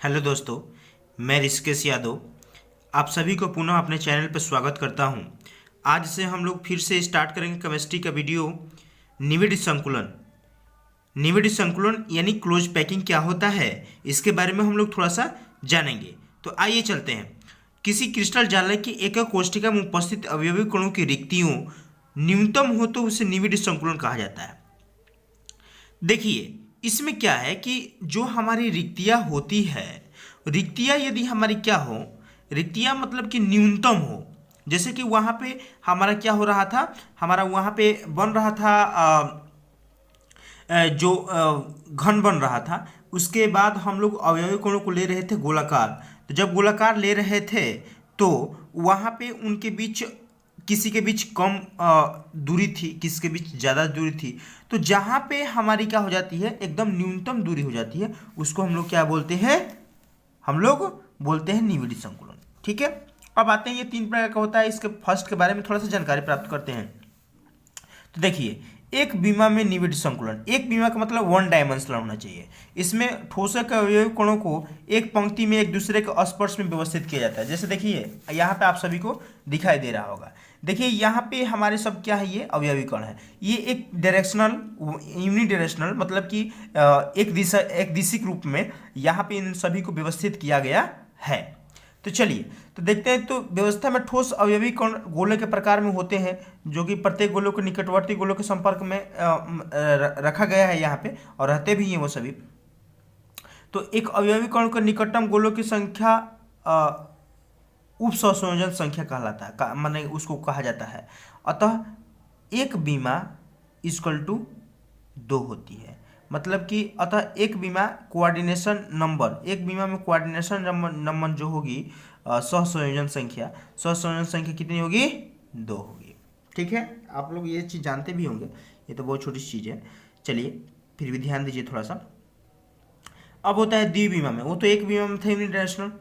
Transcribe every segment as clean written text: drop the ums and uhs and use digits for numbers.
Hello दोस्तों, मैं ऋषिकेश यादव आप सभी को पुनः अपने चैनल पर स्वागत करता हूं। आज से हम लोग फिर से स्टार्ट करेंगे केमिस्ट्री का वीडियो। निविड़ संकुलन। निविड़ संकुलन यानी क्लोज पैकिंग क्या होता है, इसके बारे में हम लोग थोड़ा सा जानेंगे। तो आइए चलते हैं। किसी क्रिस्टल जालक की एकक कोष्ठिका में उपस्थित अवयवी कणों की रिक्तियों न्यूनतम हो तो उसे निविड़ संकुलन कहा जाता है। देखिए, इसमें क्या है कि जो हमारी रिक्तियाँ होती है, रिक्तियाँ यदि हमारी क्या हो, रिक्तियाँ मतलब कि न्यूनतम हो। जैसे कि वहाँ पे हमारा क्या हो रहा था, हमारा वहाँ पे बन रहा था जो घन बन रहा था। उसके बाद हम लोग अवयवी कोणों को ले रहे थे गोलाकार। तो जब गोलाकार ले रहे थे तो वहाँ पे उनके बीच किसी के बीच कम दूरी थी, किसी के बीच ज़्यादा दूरी थी। तो जहाँ पे हमारी क्या हो जाती है, एकदम न्यूनतम दूरी हो जाती है, उसको हम लोग क्या बोलते हैं, हम लोग बोलते हैं निविड़ संकुलन। ठीक है। अब आते हैं ये तीन प्रकार का होता है, इसके फर्स्ट के बारे में थोड़ा सा जानकारी प्राप्त करते हैं। तो देखिए, एक बीमा में निविड़ संकुलन, एक बीमा का मतलब वन डायमेंशनल होना चाहिए। इसमें ठोसक के अवयवी कणों को एक पंक्ति में एक दूसरे के स्पर्श में व्यवस्थित किया जाता है। जैसे देखिए यहाँ पे आप सभी को दिखाई दे रहा होगा। देखिए यहाँ पे हमारे सब क्या है, ये अवयवी कण है। ये एक डायरेक्शनल यूनिडायरेक्शनल मतलब कि एक दिशिक रूप में यहाँ पे इन सभी को व्यवस्थित किया गया है। तो चलिए तो देखते हैं। तो व्यवस्था में ठोस अवयवी कण गोले के प्रकार में होते हैं, जो कि प्रत्येक गोलों के निकटवर्ती गोलों के संपर्क में रखा गया है यहाँ पे, और रहते भी हैं वो सभी। तो एक अवयवी कण के निकटतम गोलों की संख्या उप सहसंयोजन संख्या कहलाता है, माने उसको कहा जाता है। अतः एक बीमा इक्वल टू 2 होती है। मतलब कि अतः एक बीमा कोऑर्डिनेशन नंबर, एक बीमा में कोऑर्डिनेशन नंबर जो होगी सहसंयोजन संख्या कितनी होगी, 2 होगी। ठीक है, आप लोग ये चीज़ जानते भी होंगे, ये तो बहुत छोटी चीज़ है। चलिए फिर भी ध्यान दीजिए थोड़ा सा। अब होता है द्विबीमा में, वो तो एक बीमा में था यूनिडायरेक्शनल।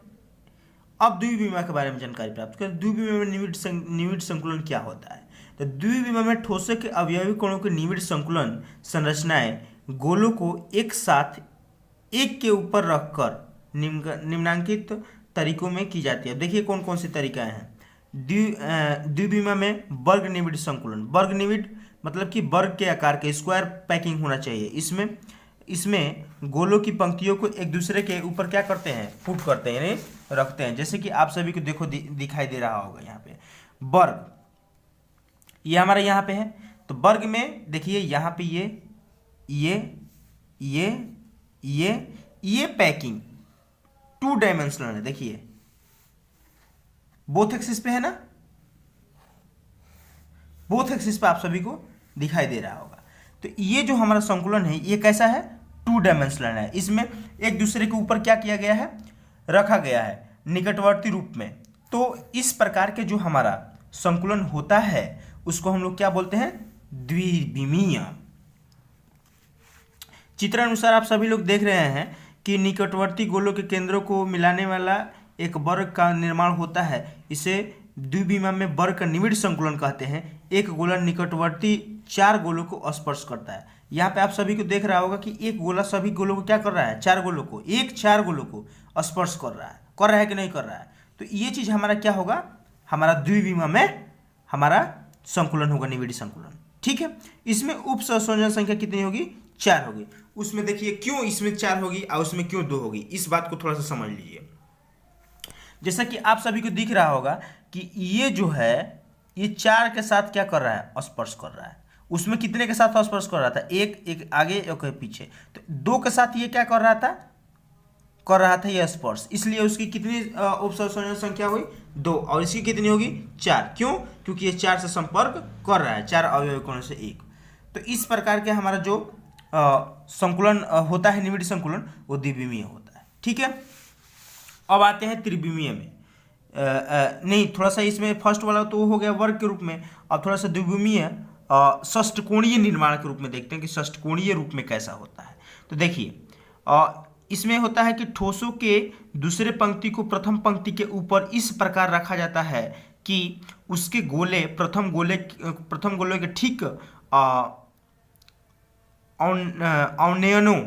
अब द्विबीमा के बारे में जानकारी प्राप्त करें। द्विबीमा में निविड़ संकुलन क्या होता है। तो द्विबीमा में ठोसक के अवयवी कणों के निविड़ संकुलन संरचनाएं गोलों को एक साथ एक के ऊपर रखकर निम्नांकित तरीकों में की जाती है। देखिए कौन कौन सी तरीकाएं हैं। द्विबीमा में वर्ग निविड़ संकुलन। वर्ग निविड़ मतलब कि वर्ग के आकार के स्क्वायर पैकिंग होना चाहिए। इसमें गोलों की पंक्तियों को एक दूसरे के ऊपर क्या करते हैं, पुट करते हैं, यानी रखते हैं। जैसे कि आप सभी को देखो दिखाई दे रहा होगा यहाँ पे वर्ग, ये हमारा यहाँ पे है। तो वर्ग में देखिए यहाँ पे ये पैकिंग 2 डायमेंशनल है। देखिए बोथ एक्सिस पे है ना, बोथ एक्सिस पे आप सभी को दिखाई दे रहा होगा। तो ये जो हमारा संकुलन है ये कैसा है, 2 डायमेंशनल है। इसमें एक दूसरे के ऊपर क्या किया गया है, रखा गया है निकटवर्ती रूप में। तो इस प्रकार के जो हमारा संकुलन होता है उसको हम लोग क्या बोलते हैं, द्विविमीय। चित्रानुसार आप सभी लोग देख रहे हैं कि निकटवर्ती गोलों के केंद्रों को मिलाने वाला एक वर्ग का निर्माण होता है। इसे द्विविमा में वर्ग का निविड़ संकुलन कहते हैं। एक गोला निकटवर्ती 4 गोलों को स्पर्श करता है। यहाँ पे आप सभी को देख रहा होगा कि एक गोला सभी गोलों को क्या कर रहा है, 4 गोलों को, 4 गोलों को स्पर्श कर रहा है कि नहीं कर रहा है। तो ये चीज हमारा क्या होगा, हमारा द्विविमा में हमारा संकुलन होगा, निविड़ संकुलन। ठीक है। इसमें उप सहसंयोजन संख्या कितनी होगी, 4 होगी। उसमें देखिए क्यों इसमें 4 होगी और उसमें क्यों 2 होगी, इस बात को थोड़ा सा समझ लीजिए। जैसा कि आप सभी को दिख रहा होगा कि ये जो है ये 4 के साथ क्या कर रहा है, स्पर्श कर रहा है। उसमें कितने के साथ स्पर्श कर रहा था, एक आगे एक पीछे। तो 2 के साथ ये क्या कर रहा था ये स्पर्श। इसलिए उसकी कितनी उप सहसंयोजन संख्या हुई, 2, और इसकी कितनी होगी, 4। क्यों, क्योंकि ये 4 से संपर्क कर रहा है, 4 अवयवी कोणों से 1। तो इस प्रकार के हमारा जो संकुलन होता है निविड़ संकुलन, वो द्विविमीय होता है। ठीक है। अब आते हैं त्रिविमीय में। नहीं, थोड़ा सा इसमें फर्स्ट वाला तो हो गया वर्ग के रूप में। अब थोड़ा सा द्विविमीय षष्ठकोणीय निर्माण के रूप में देखते हैं कि षष्ठकोणीय रूप में कैसा होता है। तो देखिए इसमें होता है कि ठोसों के दूसरे पंक्ति को प्रथम पंक्ति के ऊपर इस प्रकार रखा जाता है कि उसके गोले प्रथम गोले के ठीक अवनयनों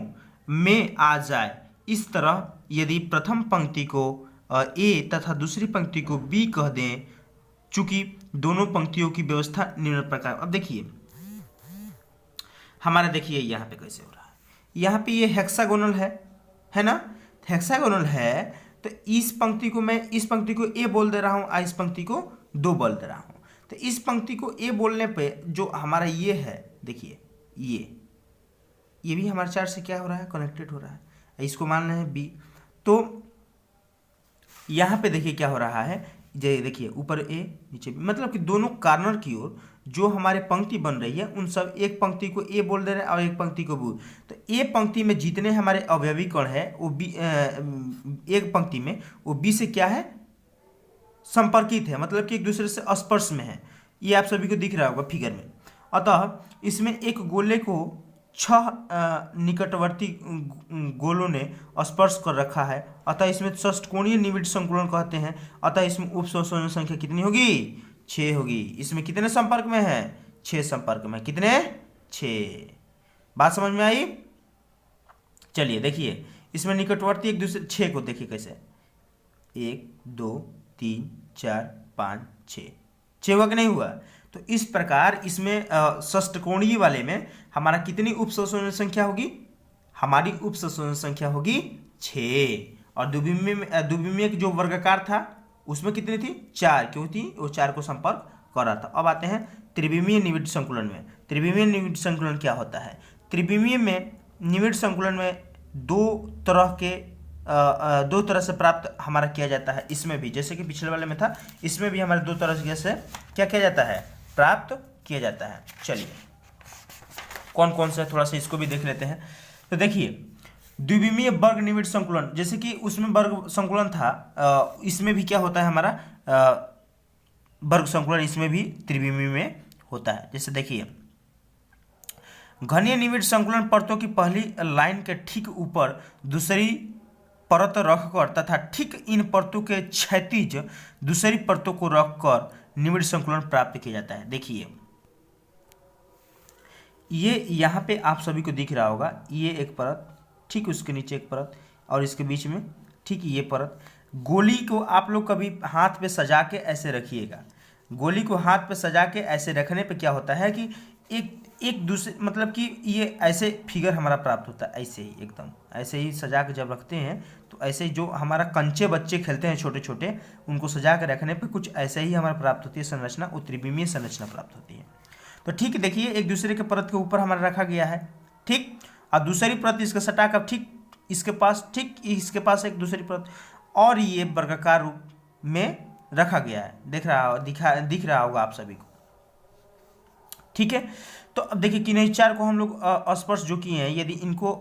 में आ जाए। इस तरह यदि प्रथम पंक्ति को ए तथा दूसरी पंक्ति को बी कह दें, चूंकि दोनों पंक्तियों की व्यवस्था निम्न प्रकार। अब देखिए हमारा, देखिए यहाँ पे कैसे हो रहा है। यहाँ पे ये हेक्सागोनल है ना, हेक्सागोनल है, तो इस पंक्ति को मैं, इस पंक्ति को ए बोल दे रहा हूँ और इस पंक्ति को दो बोल दे रहा हूँ। तो इस पंक्ति को ए बोलने पे जो हमारा ये है, देखिए ये भी हमारे चार्ट से क्या हो रहा है, कनेक्टेड हो रहा है, इसको मान रहे हैं बी। तो यहाँ पे देखिए क्या हो रहा है, ये देखिए ऊपर ए नीचे बी, मतलब कि दोनों कॉर्नर की ओर जो हमारे पंक्ति बन रही है उन सब, एक पंक्ति को ए बोल दे रहे हैं और एक पंक्ति को बी। तो ए पंक्ति में जितने हमारे अवयवी कण है वो बी, एक पंक्ति में वो बी से क्या है, संपर्कित है, मतलब कि एक दूसरे से स्पर्श में है। ये आप सभी को दिख रहा होगा फिगर में। अतः इसमें एक गोले को 6 निकटवर्ती गोलों ने स्पर्श कर रखा है, अतः इसमें षष्ठकोणीय निविड़ संकुलन कहते हैं। अतः इसमें उप संयोजन संख्या कितनी होगी, 6 होगी। इसमें कितने संपर्क में है, 6 संपर्क में, कितने, 6। बात समझ में आई। चलिए देखिए इसमें निकटवर्ती एक दूसरे 6 को देखिए कैसे, 1 2 3 4 5 6 हुआ कि नहीं हुआ। तो इस प्रकार इसमें षष्ठकोणीय वाले में हमारा कितनी उप संयोजन संख्या होगी, हमारी उप संयोजन संख्या होगी 6। और द्विविमीय जो वर्गाकार था उसमें कितनी थी, 4, क्यों थी, वो 4 को संपर्क कर रहा था। अब आते हैं त्रिविमीय निविड़ संकुलन में। त्रिविमीय निविड़ संकुलन क्या होता है, त्रिविमीय में निविड़ संकुलन में दो तरह से प्राप्त हमारा किया जाता है। इसमें भी जैसे कि पिछले वाले में था, इसमें भी हमारे 2 तरह से क्या किया जाता है, प्राप्त किया जाता है। चलिए कौन कौन से, थोड़ा सा इसको भी देख लेते हैं। तो देखिए द्विविमीय वर्ग निविड़ संकुलन, जैसे कि उसमें वर्ग संकुलन था, इसमें भी क्या होता है हमारा वर्ग संकुलन, इसमें भी त्रिविमीय में होता है। जैसे देखिए घनीय निविड़ संकुलन परतों की पहली लाइन के ठीक ऊपर दूसरी परत रखकर तथा ठीक इन परतों के क्षैतिज दूसरी परतों को रखकर निविड़ संकुलन प्राप्त किया जाता है। देखिए ये यहाँ पे आप सभी को दिख रहा होगा, ये एक परत, ठीक उसके नीचे एक परत और इसके बीच में ठीक ये परत। गोली को आप लोग कभी हाथ पे सजा के ऐसे रखिएगा। गोली को हाथ पे सजा के ऐसे रखने पे क्या होता है कि एक दूसरे, मतलब कि ये ऐसे फिगर हमारा प्राप्त होता है, ऐसे ही एकदम ऐसे ही सजा के जब रखते हैं तो ऐसे ही जो हमारा कंचे बच्चे खेलते हैं छोटे छोटे, उनको सजा के रखने पे कुछ ऐसे ही हमारा प्राप्त होती है संरचना, वो त्रिविमीय संरचना प्राप्त होती है। तो ठीक देखिए एक दूसरे के परत के ऊपर हमारा रखा गया है, ठीक, और दूसरी परत इसका सटा कर ठीक इसके पास एक दूसरी परत, और ये वर्गाकार रूप में रखा गया है। दिख रहा होगा आप सभी को, ठीक है। तो अब देखिए किन्हीं 4 को हम लोग स्पर्श जो किए हैं, यदि इनको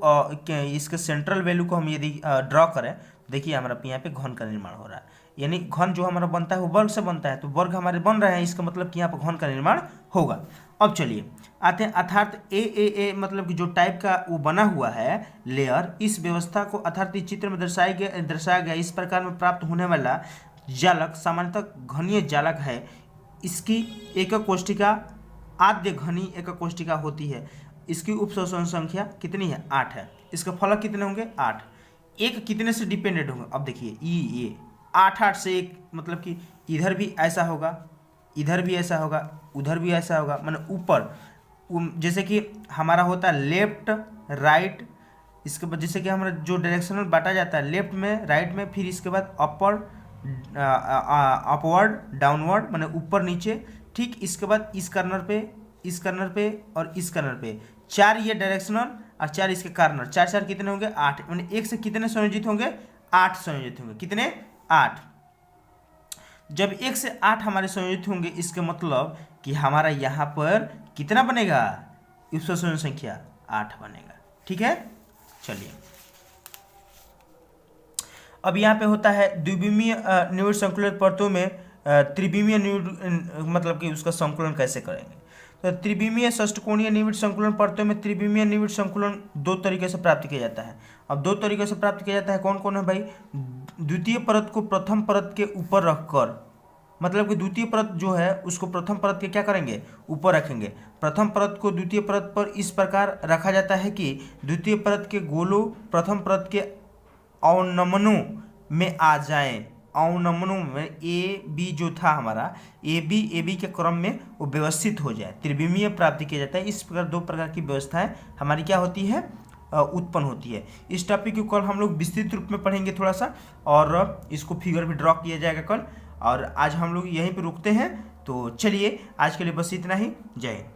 इसके सेंट्रल वैल्यू को हम यदि ड्रॉ करें, देखिए हमारा यहाँ पे घन का निर्माण हो रहा है, यानी घन जो हमारा बनता है वो वर्ग से बनता है, तो वर्ग हमारे बन रहे हैं, इसका मतलब कि यहाँ पर घन का निर्माण होगा। अब चलिए आते हैं अर्थात ए मतलब कि जो टाइप का वो बना हुआ है लेयर, इस व्यवस्था को अर्थात इस चित्र में दर्शाया गया इस प्रकार में प्राप्त होने वाला जालक सामान्यतः घनीय जालक है। इसकी एकक कोष्ठिका आद्य घनी एकक कोष्ठिका होती है। इसकी उप संयोजन संख्या कितनी है, 8 है। इसके फलक कितने होंगे, 8। एक कितने से डिपेंडेंट होंगे, अब देखिए ये 8 से एक, मतलब कि इधर भी ऐसा होगा, इधर भी ऐसा होगा, उधर भी ऐसा होगा, मतलब ऊपर जैसे कि हमारा होता है लेफ्ट राइट, इसके बाद जैसे कि हमारा जो डायरेक्शनल बांटा जाता है लेफ्ट में राइट में, फिर इसके बाद अपवर्ड डाउनवर्ड, माने ऊपर नीचे, ठीक। इसके बाद इस कर्नर पे, इस कर्नर पे और इस कर्नर पे 4 ये डायरेक्शनल और 4 इसके कार्नर, 4 कितने होंगे, 8, माने 1 से कितने संयोजित होंगे, 8 संयोजित होंगे, कितने, 8। जब 1 से 8 हमारे संयोजित होंगे, इसके मतलब कि हमारा यहाँ पर कितना बनेगा, उप संयोजन संख्या 8 बनेगा, ठीक है। चलिए अब यहाँ पे होता है द्विविमीय निविड़ संकुलन परतों में त्रिविमीय निविड़, मतलब कि उसका संकुलन कैसे करेंगे। तो त्रिविमीय षष्ठकोणीय निविड़ संकुलन परतों में त्रिविमीय निविड़ संकुलन 2 तरीके से प्राप्त किया जाता है। अब 2 तरीके से प्राप्त किया जाता है, कौन कौन है भाई, द्वितीय परत को प्रथम परत के ऊपर रखकर, मतलब कि द्वितीय परत जो है उसको प्रथम परत के क्या करेंगे, ऊपर रखेंगे। प्रथम परत को द्वितीय परत पर इस प्रकार रखा जाता है कि द्वितीय परत के गोलों प्रथम परत के अवनमनों में आ जाएं, अवनमनों में ए बी जो था हमारा ए बी के क्रम में वो व्यवस्थित हो जाए, त्रिविमीय प्राप्ति किया जाता है। इस प्रकार दो प्रकार की व्यवस्थाएं हमारी क्या होती है, उत्पन्न होती है। इस टॉपिक को कल हम लोग विस्तृत रूप में पढ़ेंगे थोड़ा सा, और इसको फिगर भी ड्रॉ किया जाएगा कल। और आज हम लोग यहीं पे रुकते हैं। तो चलिए आज के लिए बस इतना ही। जय हिंद।